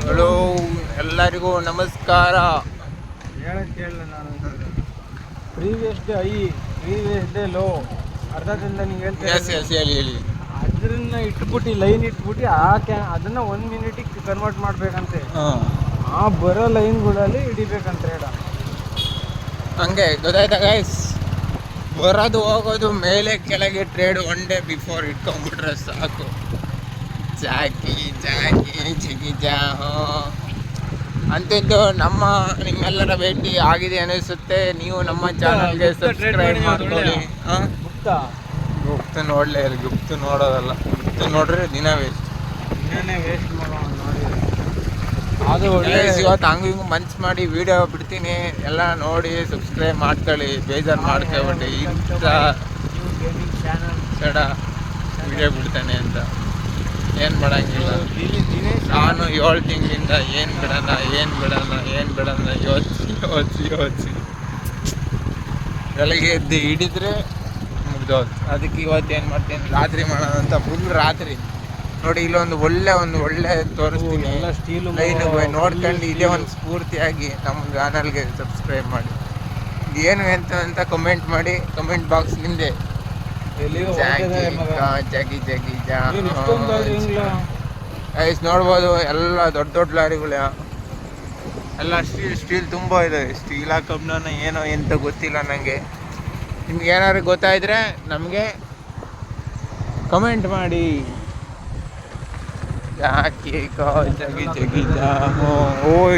Hello, ಎಲ್ಲರಿಗೂ ನಮಸ್ಕಾರ. ಕೇಳಲ್ಲ ನಾನು. Previous day high, previous day low, ಅರ್ಧದಿಂದ ನೀವು ಹೇಳಿ ಹೇಳಿ. ಅದನ್ನ ಇಟ್ಬಿಟ್ಟು ಲೈನ್ ಇಟ್ಬಿಟ್ಟು ಅದನ್ನ 1 ಮಿನಿಟಿಗೆ ಕನ್ವರ್ಟ್ ಮಾಡ್ಬೇಕಂತೆ. ಆ ಬರೋ ಲೈನ್ಗಳಲ್ಲಿ ಹಿಡಿಬೇಕಂತ ಹೇಳ. ಹಂಗೆ ಗೊತ್ತಾಯ್ತಾ ಗೈಸ್? ಬರೋದು ಹೋಗೋದು ಮೇಲೆ ಕೆಳಗೆ ಟ್ರೇಡ್ 1 ಡೇ ಬಿಫೋರ್ ಇಟ್ಕೊಂಡ್ಬಿಟ್ರೆ ಸಾಕು. ಜಾಕಿ ಜಿಗಿಜಾ ಅಂತಿದ್ದು ನಿಮ್ಮೆಲ್ಲರ ಭೇಟಿ ಆಗಿದೆ ಅನಿಸುತ್ತೆ. ನೀವು ನಮ್ಮ ಚಾನಲ್ಗೆ ಸಬ್ಸ್ಕ್ರೈಬ್ ಮಾಡ್ಕೊಳ್ಳಿ. ಗುಪ್ತ ನೋಡಲೇ ಇಲ್ಲ, ಗುಪ್ತ ನೋಡೋದಲ್ಲ, ಗುಪ್ತ ನೋಡ್ರೆ ದಿನನೇ ವೇಸ್ಟ್ ಅದು. ಇವತ್ತು ಹಂಗೂ ಮನ್ಸು ಮಾಡಿ ವಿಡಿಯೋ ಬಿಡ್ತೀನಿ, ಎಲ್ಲ ನೋಡಿ ಸಬ್ಸ್ಕ್ರೈಬ್ ಮಾಡ್ಕೊಳ್ಳಿ. ಬೇಜಾರು ಮಾಡ್ಕೊಬಿಟ್ಟು ಇಂಥ ಸಡ ವಿಡಿಯೋ ಬಿಡ್ತಾನೆ ಅಂತ ಏನು ಮಾಡಂಗಿಲ್ಲ. ನಾನು 7 ತಿಂಗಳಿಂದ ಏನು ಬಿಡೋಣ ಯೋಚಿಸಿ ಬೆಳಗ್ಗೆ ಎದ್ದು ಹಿಡಿದ್ರೆ ಮುಗ್ದೋದು. ಅದಕ್ಕೆ ಇವತ್ತು ಏನು ಮಾಡ್ತೀನಿ, ರಾತ್ರಿ ಮಾಡೋಣ ಅಂತ. ಫುಲ್ ರಾತ್ರಿ ನೋಡಿ, ಇಲ್ಲೊಂದು ಒಳ್ಳೆ ತೋರಿಸ್ತೀನಿ. ಲೈನ್ ನೋಡ್ಕೊಂಡು ಇದೇ ಒಂದು ಸ್ಫೂರ್ತಿಯಾಗಿ ನಮ್ಮ ಚಾನಲ್ಗೆ ಸಬ್ಸ್ಕ್ರೈಬ್ ಮಾಡಿ. ಏನು ಅಂತ ಕಮೆಂಟ್ ಮಾಡಿ. ಕಮೆಂಟ್ ಬಾಕ್ಸ್ ನಿಂದೆ. ಗೈಸ್ ನೋಡ್ಬೋದು, ಎಲ್ಲ ದೊಡ್ಡ ಲಾರಿಗಳ ಎಲ್ಲ ಸ್ಟೀಲ್ ತುಂಬ ಇದೆ. ಸ್ಟೀಲ್ ಕಬ್ಬಿಣ ಏನೋ ಎಂತ ಗೊತ್ತಿಲ್ಲ ನನಗೆ. ನಿಮ್ಗೆ ಏನಾದ್ರು ಗೊತ್ತಾಯಿದ್ರೆ ನಮಗೆ ಕಮೆಂಟ್ ಮಾಡಿ.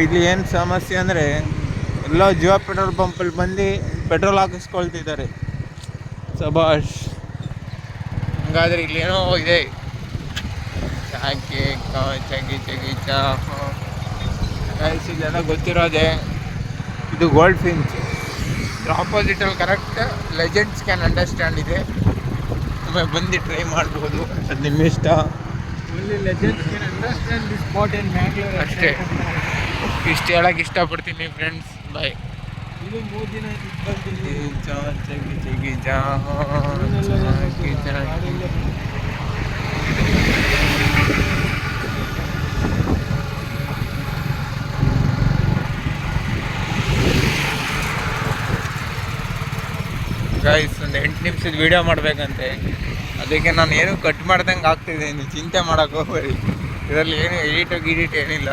ಇಲ್ಲಿ ಏನು ಸಮಸ್ಯೆ ಅಂದರೆ, ಎಲ್ಲ ಜಿಯೋ ಪೆಟ್ರೋಲ್ ಪಂಪಲ್ಲಿ ಬಂದು ಪೆಟ್ರೋಲ್ ಹಾಕಿಸ್ಕೊಳ್ತಿದ್ದಾರೆ. ಸಬಾಷ್. ಹಂಗಾದ್ರೆ ಇಲ್ಲೇನೋ ಇದೆ. ಇದೆಲ್ಲ ಗೊತ್ತಿರೋದೆ. ಇದು ಗೋಲ್ಡ್ ಫಿನ್ಸ್. ಆಪೋಸಿಟಲ್ಲಿ ಕರೆಕ್ಟ್ ಲೆಜೆಂಡ್ಸ್ ಕ್ಯಾನ್ ಅಂಡರ್ಸ್ಟ್ಯಾಂಡ್ ಇದೆ. ಒಮ್ಮೆ ಬಂದು ಟ್ರೈ ಮಾಡ್ಬೋದು, ಅದು ನಿಮ್ಮ ಇಷ್ಟ. ಅಷ್ಟೇ, ಇಷ್ಟು ಹೇಳಕ್ಕೆ ಇಷ್ಟಪಡ್ತೀನಿ ಫ್ರೆಂಡ್ಸ್. ಬಾಯ್. ಗೈಸ್, ಒಂದು 8 ನಿಮಿಷದ ವಿಡಿಯೋ ಮಾಡಬೇಕಂತೆ. ಅದಕ್ಕೆ ನಾನು ಏನು ಕಟ್ ಮಾಡ್ದಂಗೆ ಆಗ್ತಿದ್ದೀನಿ. ಚಿಂತೆ ಮಾಡೋಕ್ಕೆ ಹೋಗ್ಬೇಡಿ. ಇದರಲ್ಲಿ ಏನು ಎಡಿಟ್ ಏನಿಲ್ಲ.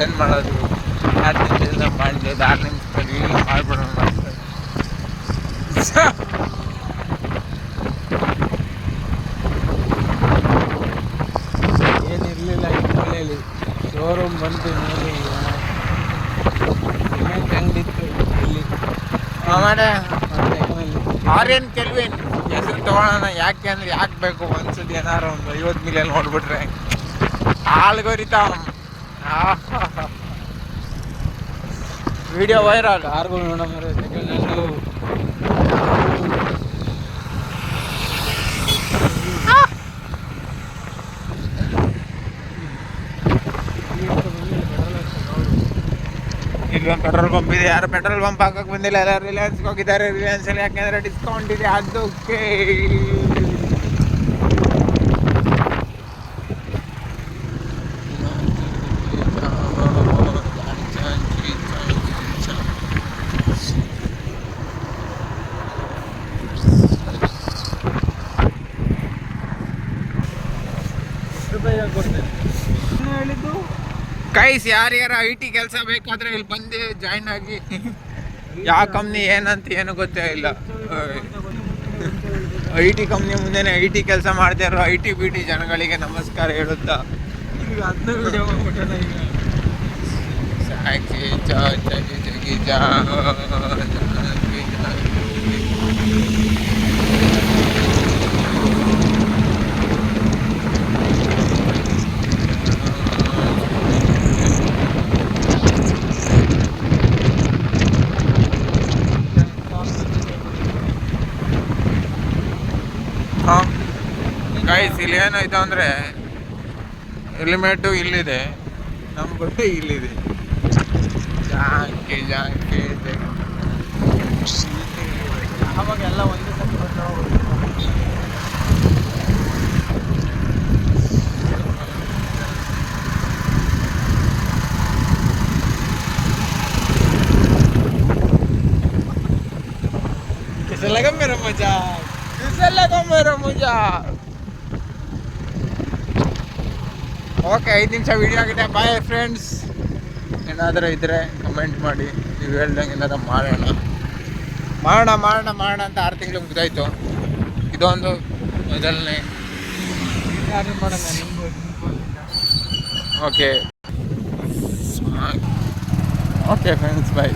ಏನು ಮಾಡೋದು, 6 ನಿಮಿಷದಿಂದ ಮಾಡಿದೆ. 6 ನಿಮಿಷದಲ್ಲಿ ಮಾಡ್ಬಿಡೋಣ. ಏನಿರಲಿಲ್ಲ ಈ ಮನೆಯಲ್ಲಿ. ಶೋರೂಮ್ ಬಂತು ನೋಡಿ, ಸಿಮೆಂಟ್ ಅಂಗಡಿತ್ತು ಇಲ್ಲಿ. ಆಮೇಲೆ ಆರ್ಯನ್ ಕೆಲ್ವಿನ್ ಹೆಸರು ತೊಗೊಳೋಣ. ಯಾಕೆ ಬೇಕು ಒಂದ್ಸತಿ ಏನಾರು ಒಂದು 50 ಮಿಲಿಯನ್ ನೋಡ್ಬಿಟ್ರೆ ಆಲ್ಗೋರಿತಮ್ ವಿಡಿಯೋ ವೈರಲ್. ಯಾರಿಗೂ ನೋಡೋಣ. ಇಲ್ಲೊಂದು ಪೆಟ್ರೋಲ್ ಪಂಪ್ ಇದೆ. ಯಾರು ಪೆಟ್ರೋಲ್ ಪಂಪ್ ಹಾಕಕ್ಕೆ ಬಂದಿಲ್ಲ, ಎಲ್ಲ ರಿಲಯನ್ಸ್ಗೆ ಹೋಗಿದ್ದಾರೆ. ರಿಲಯನ್ಸಲ್ಲಿ ಯಾಕೆಂದರೆ ಡಿಸ್ಕೌಂಟ್ ಇದೆ ಅದಕ್ಕೆ. ಗೈಸ್, ಯಾರ್ಯಾರ IT ಕೆಲಸ ಬೇಕಾದರೆ ಇಲ್ಲಿ ಬಂದು ಜಾಯ್ನ್ ಆಗಿ. ಯಾವ ಕಂಪ್ನಿ ಏನಂತ ಏನು ಗೊತ್ತೇ ಇಲ್ಲ. IT ಕಂಪ್ನಿ ಮುಂದೆನೇ IT ಕೆಲಸ ಮಾಡ್ತಾ ಇರೋ IT ಜನಗಳಿಗೆ ನಮಸ್ಕಾರ ಹೇಳುತ್ತಾ ಗೈಸ್, ಇಲ್ಲಿ ಏನಾಯ್ತು ಅಂದರೆ ಹೆಲ್ಮೆಟು ಇಲ್ಲಿದೆ, ನಮ್ಮ ಬಟ್ಟೆ ಇಲ್ಲಿದೆ. ಜಾಂಕೆ ಜಾಂಕೆ ಅವಾಗೆಲ್ಲ ಒಂದೇ ಸಲ कैसा लगा मेरा मजाक? ಓಕೆ, 5 ನಿಮಿಷ ವಿಡಿಯೋ ಆಗಿದೆ. Bye friends. ಏನಾದರೂ ಇದ್ದರೆ ಕಮೆಂಟ್ ಮಾಡಿ. ನೀವು ಹೇಳ್ದಂಗೆ ಏನಾದ್ರು ಮಾಡೋಣ ಅಂತ 6 ತಿಂಗಳು ಮುಗಿದಾಯ್ತು. ಇದೊಂದು ಮೊದಲನೇ. ಮಾಡೋಣ ನಿಮ್ಗೆ. ಓಕೆ ಫ್ರೆಂಡ್ಸ್, ಬಾಯ್.